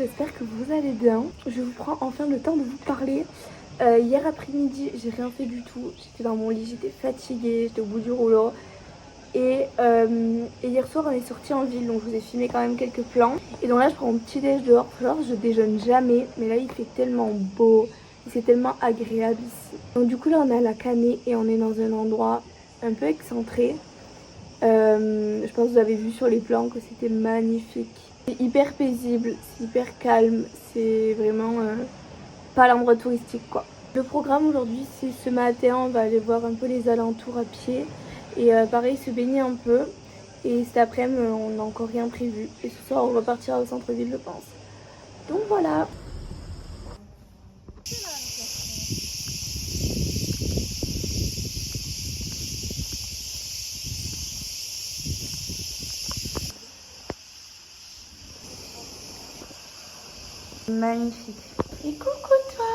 j'espère que vous allez bien. Je vous prends enfin le temps de vous parler. Hier après-midi, j'ai rien fait du tout. J'étais dans mon lit, j'étais fatiguée, j'étais au bout du rouleau. Et hier soir, on est sorti en ville, donc je vous ai filmé quand même quelques plans. Et donc là, je prends mon petit déj dehors. Genre, je déjeune jamais, mais là, il fait tellement beau. C'est tellement agréable ici. Donc du coup, là, on est à la Canée et on est dans un endroit un peu excentré. Je pense que vous avez vu sur les plans que c'était magnifique. C'est hyper paisible, c'est hyper calme, c'est vraiment pas l'endroit touristique quoi. Le programme aujourd'hui c'est ce matin, on va aller voir un peu les alentours à pied et pareil se baigner un peu. Et cet après-midi on n'a encore rien prévu et ce soir on repartira au centre-ville je pense. Donc voilà. Magnifique. Et coucou toi.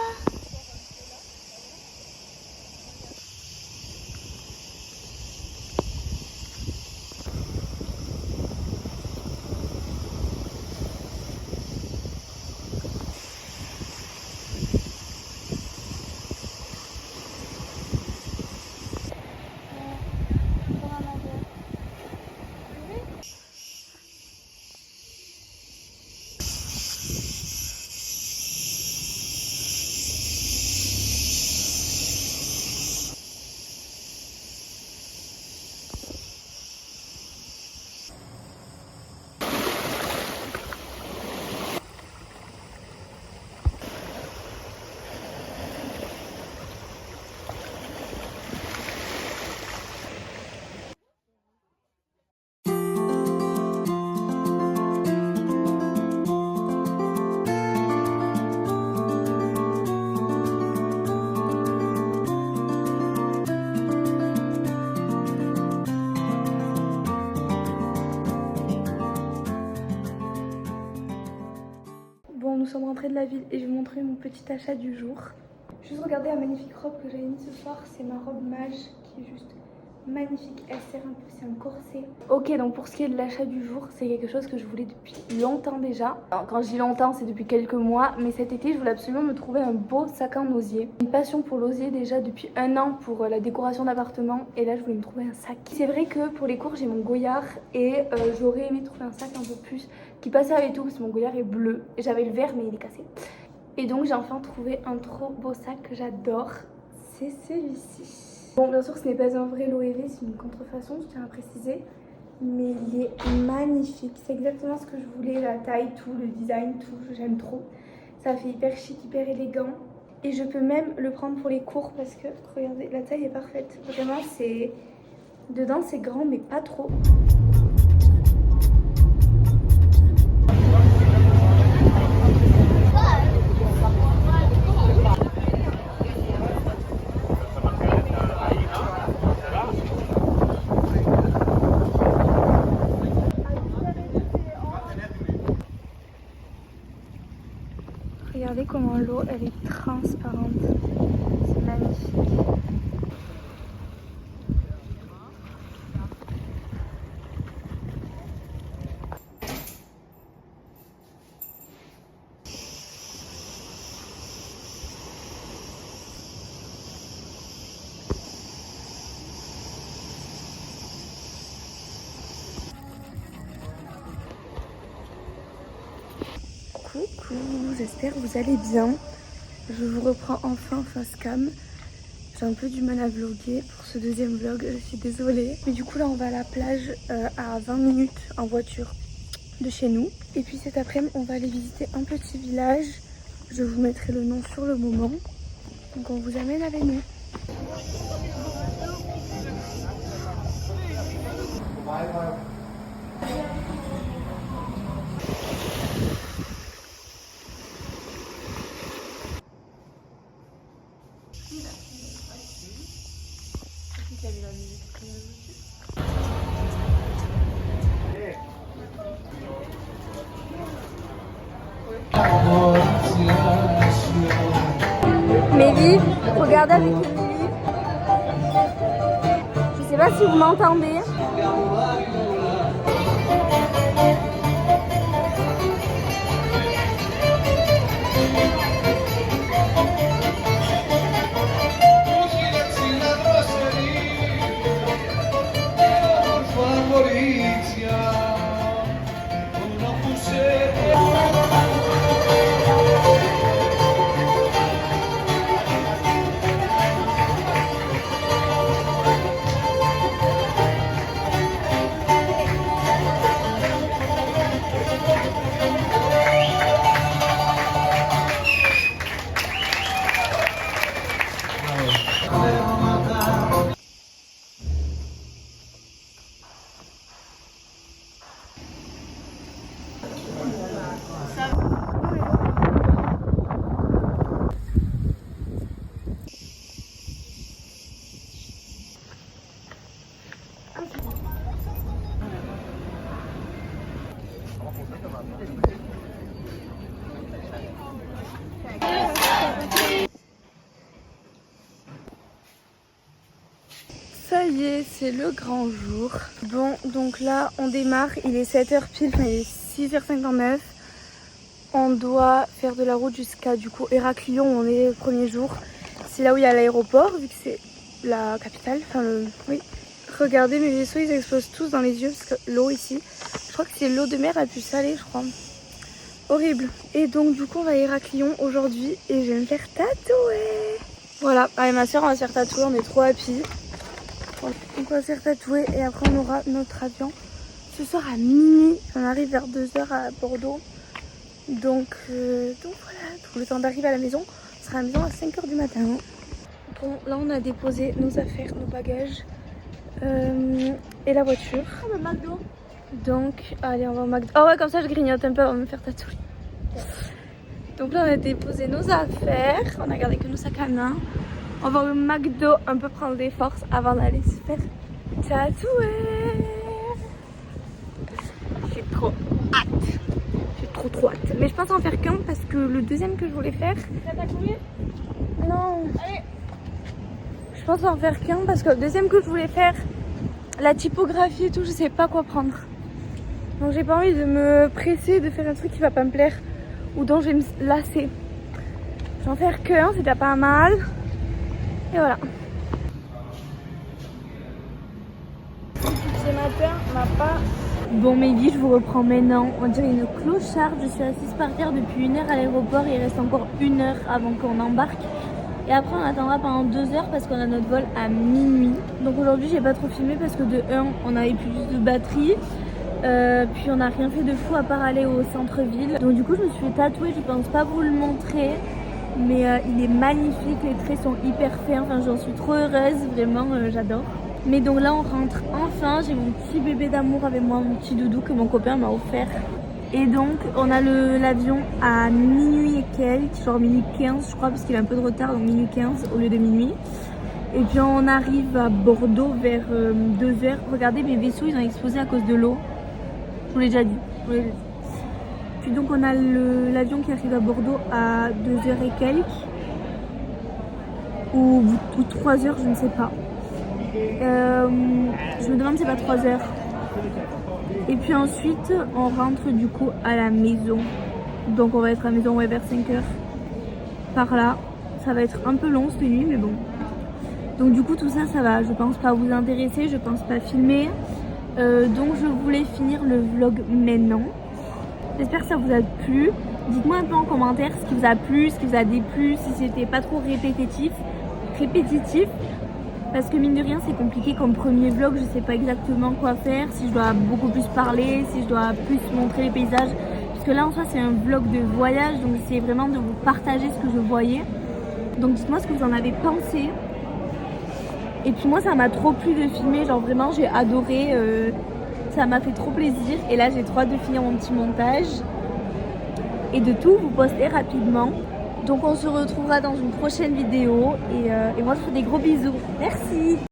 Bon, nous sommes rentrés de la ville et je vais vous montrer mon petit achat du jour. Juste regardez la magnifique robe que j'avais mise ce soir, c'est ma robe mage qui est juste magnifique, elle serre un peu, c'est un corset. Ok, donc pour ce qui est de l'achat du jour, c'est quelque chose que je voulais depuis longtemps déjà. Alors, quand je dis longtemps, c'est depuis quelques mois, mais cet été, je voulais absolument me trouver un beau sac en osier. Une passion pour l'osier déjà depuis un an pour la décoration d'appartement, et là je voulais me trouver un sac. C'est vrai que pour les cours, j'ai mon Goyard et j'aurais aimé trouver un sac un peu plus qui passait avec tout, parce que mon Goyard est bleu. J'avais le vert, mais il est cassé. Et donc j'ai enfin trouvé un trop beau sac que j'adore, c'est celui-ci. Bon, bien sûr, ce n'est pas un vrai Loewe, c'est une contrefaçon, je tiens à préciser. Mais il est magnifique. C'est exactement ce que je voulais, la taille, tout, le design, tout. J'aime trop. Ça fait hyper chic, hyper élégant. Et je peux même le prendre pour les cours parce que, regardez, la taille est parfaite. Vraiment, c'est... Dedans, c'est grand, mais pas trop. Regardez comment l'eau elle est transparente, c'est magnifique. Coucou, j'espère que vous allez bien. Je vous reprends enfin face cam. J'ai un peu du mal à vlogger pour ce deuxième vlog, je suis désolée. Mais du coup là on va à la plage à 20 minutes en voiture de chez nous. Et puis cet après-midi on va aller visiter un petit village. Je vous mettrai le nom sur le moment. Donc on vous amène avec nous. Mélie, regardez avec Mélie. Je sais pas si vous m'entendez. y est, c'est le grand jour. Bon, donc là, on démarre. Il est 7h pile, enfin il est 6h59. On doit faire de la route jusqu'à du coup Héraclion où on est le premier jour. C'est là où il y a l'aéroport, vu que c'est la capitale. Enfin, oui. Regardez, mes vaisseaux, ils explosent tous dans les yeux parce que l'eau ici, je crois que c'est l'eau de mer la plus salée, je crois. Horrible. Et donc, du coup, on va à Héraclion aujourd'hui et je vais me faire tatouer. Voilà, avec ma soeur, on va se faire tatouer, on est trop happy. Donc, on va se faire tatouer et après, on aura notre avion ce soir à minuit. On arrive vers 2h à Bordeaux. Donc voilà, le temps d'arriver à la maison, on sera à la maison à 5h du matin. Bon, là on a déposé nos affaires, nos bagages et la voiture. Oh, le McDo. Donc, allez, on va au McDo. Oh ouais, comme ça je grignote un peu avant de me faire tatouer. Donc là on a déposé nos affaires, on a gardé que nos sacs à main. On va au McDo un peu prendre des forces avant d'aller se faire tatouer. J'ai trop hâte. Trop hâte. Mais je pense en faire qu'un parce que le deuxième que je voulais faire... T'as combien? Non. Allez. Je pense en faire qu'un parce que le deuxième que je voulais faire, la typographie et tout, je sais pas quoi prendre. Donc j'ai pas envie de me presser de faire un truc qui va pas me plaire ou dont je vais me lasser. Je vais en faire qu'un, c'est déjà pas mal. Et voilà. Ce matin, on n'a pas... Bon mes vies, je vous reprends maintenant. On dirait une clocharde. Je suis assise par terre depuis 1 heure à l'aéroport. Il reste encore 1 heure avant qu'on embarque. Et après on attendra pendant 2 heures parce qu'on a notre vol à minuit. Donc aujourd'hui j'ai pas trop filmé parce que de 1 on avait plus de batterie. Puis on n'a rien fait de fou à part aller au centre-ville. Donc du coup je me suis fait tatouer. Je pense pas vous le montrer. Mais il est magnifique. Les traits sont hyper faits. Enfin j'en suis trop heureuse. Vraiment j'adore. Mais donc là on rentre enfin, j'ai mon petit bébé d'amour avec moi, mon petit doudou que mon copain m'a offert. Et donc on a l'avion à minuit et quelques, genre minuit 15 je crois parce qu'il a un peu de retard, donc minuit 15 au lieu de minuit. Et puis on arrive à Bordeaux vers 2h. Regardez mes vaisseaux ils ont explosé à cause de l'eau. Je vous l'ai déjà dit. Puis donc on a l'avion qui arrive à Bordeaux à 2h et quelques. Ou 3h je ne sais pas. Je me demande si c'est pas 3 heures. Et puis ensuite on rentre du coup à la maison. Donc on va être à la maison ouais, vers 5 heures. Par là. Ça va être un peu long cette nuit mais bon. Donc du coup tout ça, ça va je pense pas vous intéresser. Je pense pas filmer. Donc je voulais finir le vlog maintenant. J'espère que ça vous a plu. Dites-moi un peu en commentaire ce qui vous a plu, ce qui vous a déplu. Si c'était pas trop répétitif. Parce que mine de rien c'est compliqué comme premier vlog, je sais pas exactement quoi faire, si je dois beaucoup plus parler, si je dois plus montrer les paysages. Parce que là en soi c'est un vlog de voyage, donc c'est vraiment de vous partager ce que je voyais. Donc dites-moi ce que vous en avez pensé. Et puis moi ça m'a trop plu de filmer, genre vraiment j'ai adoré, ça m'a fait trop plaisir. Et là j'ai trop hâte de finir mon petit montage et de tout vous poster rapidement. Donc on se retrouvera dans une prochaine vidéo et moi je vous fais des gros bisous. Merci.